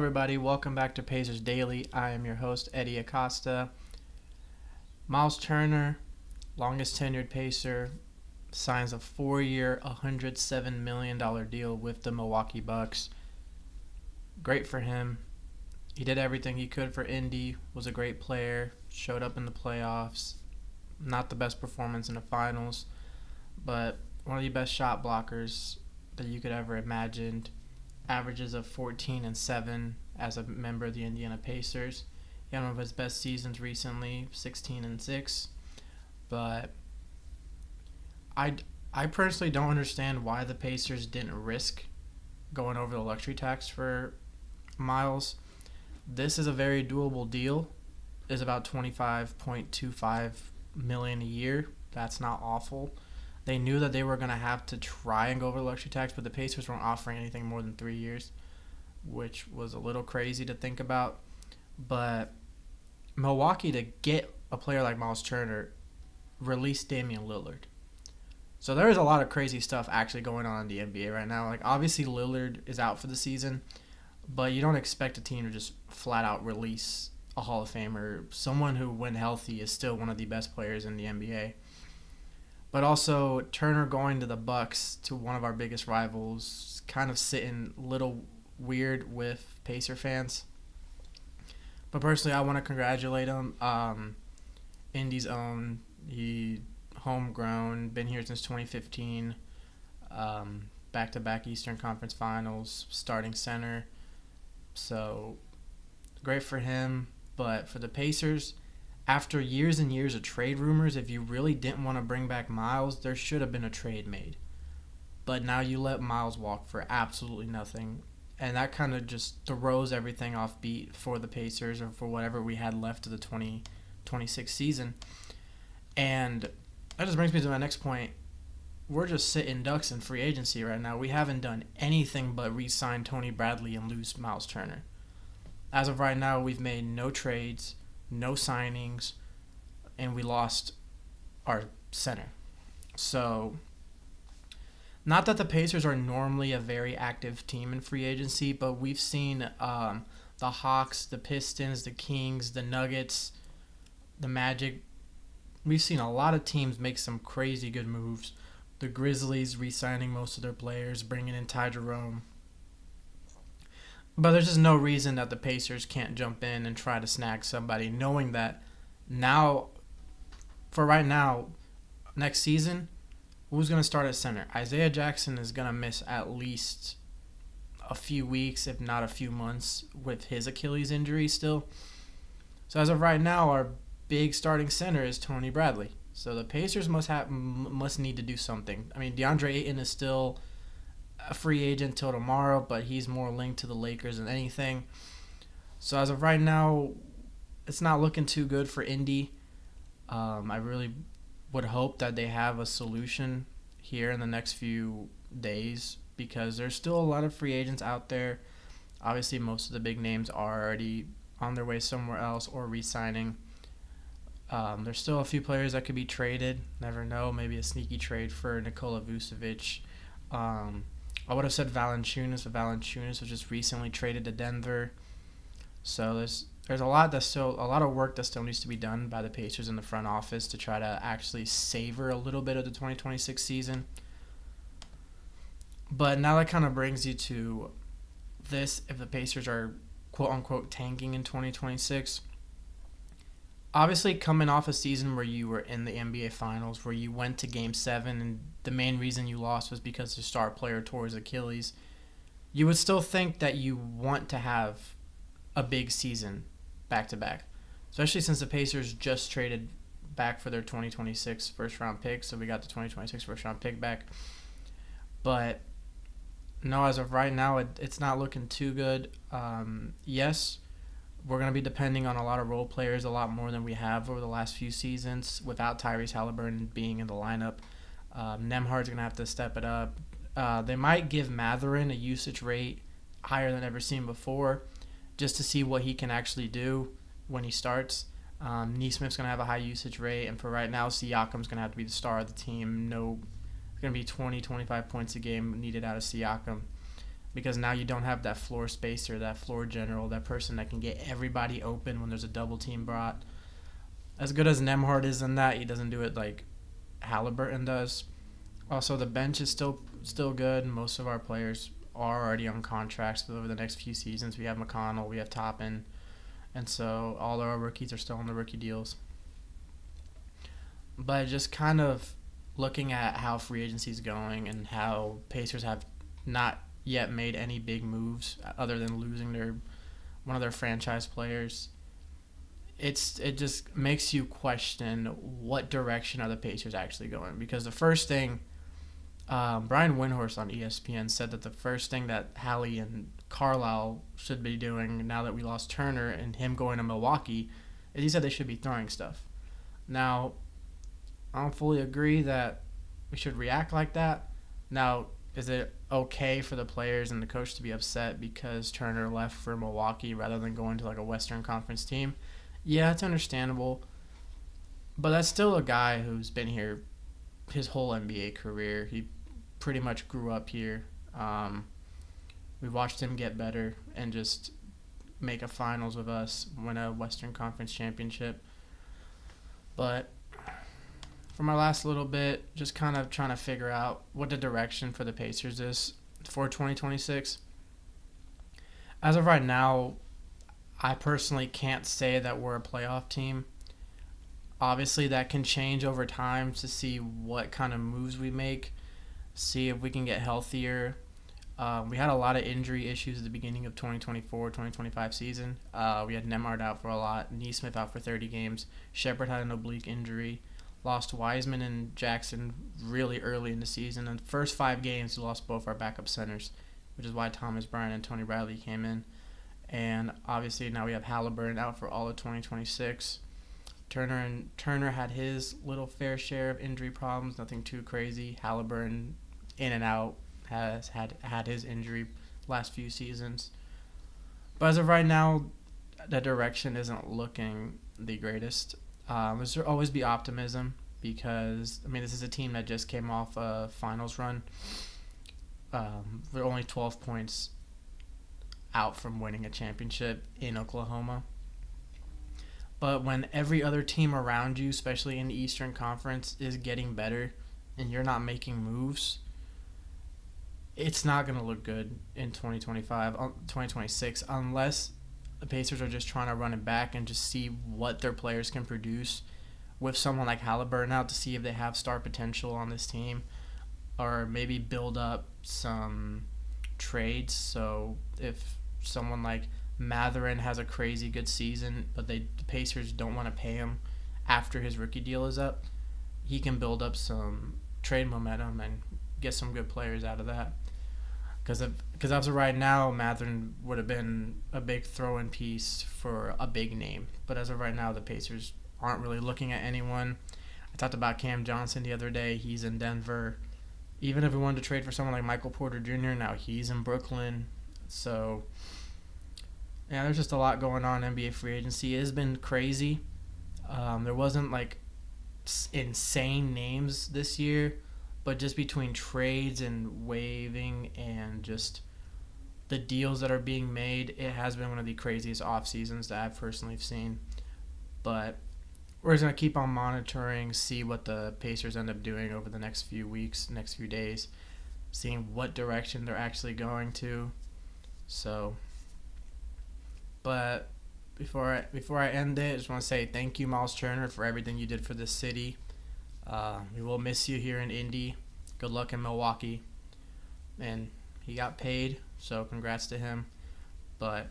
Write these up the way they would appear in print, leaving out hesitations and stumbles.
Everybody, welcome back to Pacers Daily. I am your host, Hery Acosta. Miles Turner, longest tenured Pacer, signs a 4-year, $107 million deal with the Milwaukee Bucks. Great for him. He did everything he could for Indy, was a great player, showed up in the playoffs. Not the best performance in the finals, but one of the best shot blockers that you could ever imagine. Averages of 14 and 7 as a member of the Indiana Pacers. He had one of his best seasons recently, 16 and 6. But I personally don't understand why the Pacers didn't risk going over the luxury tax for Miles. This is a very doable deal. It's about $25.25 million a year. That's not awful. They knew that they were going to have to try and go over the luxury tax, but the Pacers weren't offering anything more than 3 years, which was a little crazy to think about. But Milwaukee, to get a player like Miles Turner, released Damian Lillard. So there is a lot of crazy stuff actually going on in the NBA right now. Like, obviously Lillard is out for the season, but you don't expect a team to just flat out release a Hall of Famer, someone who, when healthy, is still one of the best players in the NBA. But also, Turner going to the Bucks, to one of our biggest rivals, kind of sitting a little weird with Pacer fans. But personally, I want to congratulate him. Indy's own. He homegrown, been here since 2015. Back-to-back Eastern Conference Finals, starting center. So, great for him. But for the Pacers, after years and years of trade rumors, if you really didn't want to bring back Miles, there should have been a trade made. But now you let Miles walk for absolutely nothing. And that kind of just throws everything off beat for the Pacers, or for whatever we had left of the 2026 season. And that just brings me to my next point. We're just sitting ducks in free agency right now. We haven't done anything but re-sign Tony Bradley and lose Miles Turner. As of right now, we've made no trades, no signings, and we lost our center. So, not that the Pacers are normally a very active team in free agency, but we've seen the Hawks, the Pistons, the Kings, the Nuggets, the Magic. We've seen a lot of teams make some crazy good moves. The Grizzlies re-signing most of their players, bringing in Ty Jerome. But there's just no reason that the Pacers can't jump in and try to snag somebody, knowing that now, for right now, next season, who's going to start at center? Isaiah Jackson is going to miss at least a few weeks, if not a few months, with his Achilles injury still. So as of right now, our big starting center is Tony Bradley. So the Pacers must need to do something. I mean, DeAndre Ayton is still a free agent till tomorrow, but he's more linked to the Lakers than anything. So as of right now, it's not looking too good for Indy. I really would hope that they have a solution here in the next few days, because there's still a lot of free agents out there. Obviously, most of the big names are already on their way somewhere else or re-signing. There's still a few players that could be traded. Never know. Maybe a sneaky trade for Nikola Vucevic. I would have said Valanciunas, but Valanciunas was just recently traded to Denver. So there's a lot of work that still needs to be done by the Pacers in the front office to try to actually savor a little bit of the 2026 season. But now that kind of brings you to this: if the Pacers are quote unquote tanking in 2026. Obviously, coming off a season where you were in the NBA Finals, where you went to Game 7, and the main reason you lost was because the star player tore his Achilles, you would still think that you want to have a big season back-to-back, especially since the Pacers just traded back for their 2026 first-round pick, so we got the 2026 first-round pick back. But, no, as of right now, it's not looking too good. Yes, we're going to be depending on a lot of role players, a lot more than we have over the last few seasons, without Tyrese Halliburton being in the lineup. Nembhard's going to have to step it up. They might give Mathurin a usage rate higher than ever seen before, just to see what he can actually do when he starts. Neesmith's going to have a high usage rate, and for right now, Siakam's going to have to be the star of the team. It's going to be 20, 25 points a game needed out of Siakam. because now you don't have that floor spacer, that floor general, that person that can get everybody open when there's a double team brought. As good as Nemhard is in that, he doesn't do it like Halliburton does. Also, the bench is still good. Most of our players are already on contracts over the next few seasons. We have McConnell, we have Toppin, and so all our rookies are still on the rookie deals. But just kind of looking at how free agency is going and how Pacers have not yet made any big moves other than losing one of their franchise players. It just makes you question what direction are the Pacers actually going, because the first thing Brian Windhorst on ESPN said that the first thing that Hallie and Carlisle should be doing now that we lost Turner and him going to Milwaukee is he said they should be throwing stuff. Now, I don't fully agree that we should react like that. Now, is it okay for the players and the coach to be upset because Turner left for Milwaukee rather than going to like a Western Conference team? Yeah, it's understandable. But that's still a guy who's been here his whole NBA career. He pretty much grew up here. We watched him get better and just make a finals with us, win a Western Conference championship. But for my last little bit, just kind of trying to figure out what the direction for the Pacers is for 2026. As of right now, I personally can't say that we're a playoff team. Obviously, that can change over time to see what kind of moves we make, see if we can get healthier. We had a lot of injury issues at the beginning of 2024-2025 season. We had Nemhard out for a lot, Neesmith out for 30 games, Shepherd had an oblique injury, lost Wiseman and Jackson really early in the season. In the first 5 games, we lost both our backup centers, which is why Thomas Bryant and Tony Riley came in. And obviously now we have Halliburton out for all of 2026. Turner had his little fair share of injury problems, nothing too crazy. Halliburton, in and out, has had his injury last few seasons. But as of right now, the direction isn't looking the greatest. There's always be optimism because, this is a team that just came off a finals run. We're only 12 points out from winning a championship in Oklahoma. But when every other team around you, especially in the Eastern Conference, is getting better and you're not making moves, it's not going to look good in 2026 unless the Pacers are just trying to run it back and just see what their players can produce with someone like Halliburton out to see if they have star potential on this team, or maybe build up some trades. So if someone like Matherin has a crazy good season, but the Pacers don't want to pay him after his rookie deal is up, he can build up some trade momentum and get some good players out of that. Because as of right now, Matherin would have been a big throw-in piece for a big name. But as of right now, the Pacers aren't really looking at anyone. I talked about Cam Johnson the other day. He's in Denver. Even if we wanted to trade for someone like Michael Porter Jr., now he's in Brooklyn. So, yeah, there's just a lot going on in NBA free agency. It has been crazy. There wasn't, insane names this year, but just between trades and waiving and just the deals that are being made, it has been one of the craziest off seasons that I've personally seen. But we're just going to keep on monitoring, see what the Pacers end up doing over the next few weeks, next few days, seeing what direction they're actually going to. So, but before I end it, I just want to say thank you, Miles Turner, for everything you did for this city. We will miss you here in Indy. Good luck in Milwaukee. And he got paid, so congrats to him. But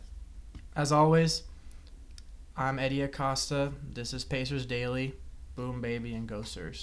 as always, I'm Hery Acosta. This is Pacers Daily. Boom, baby, and go Sirs.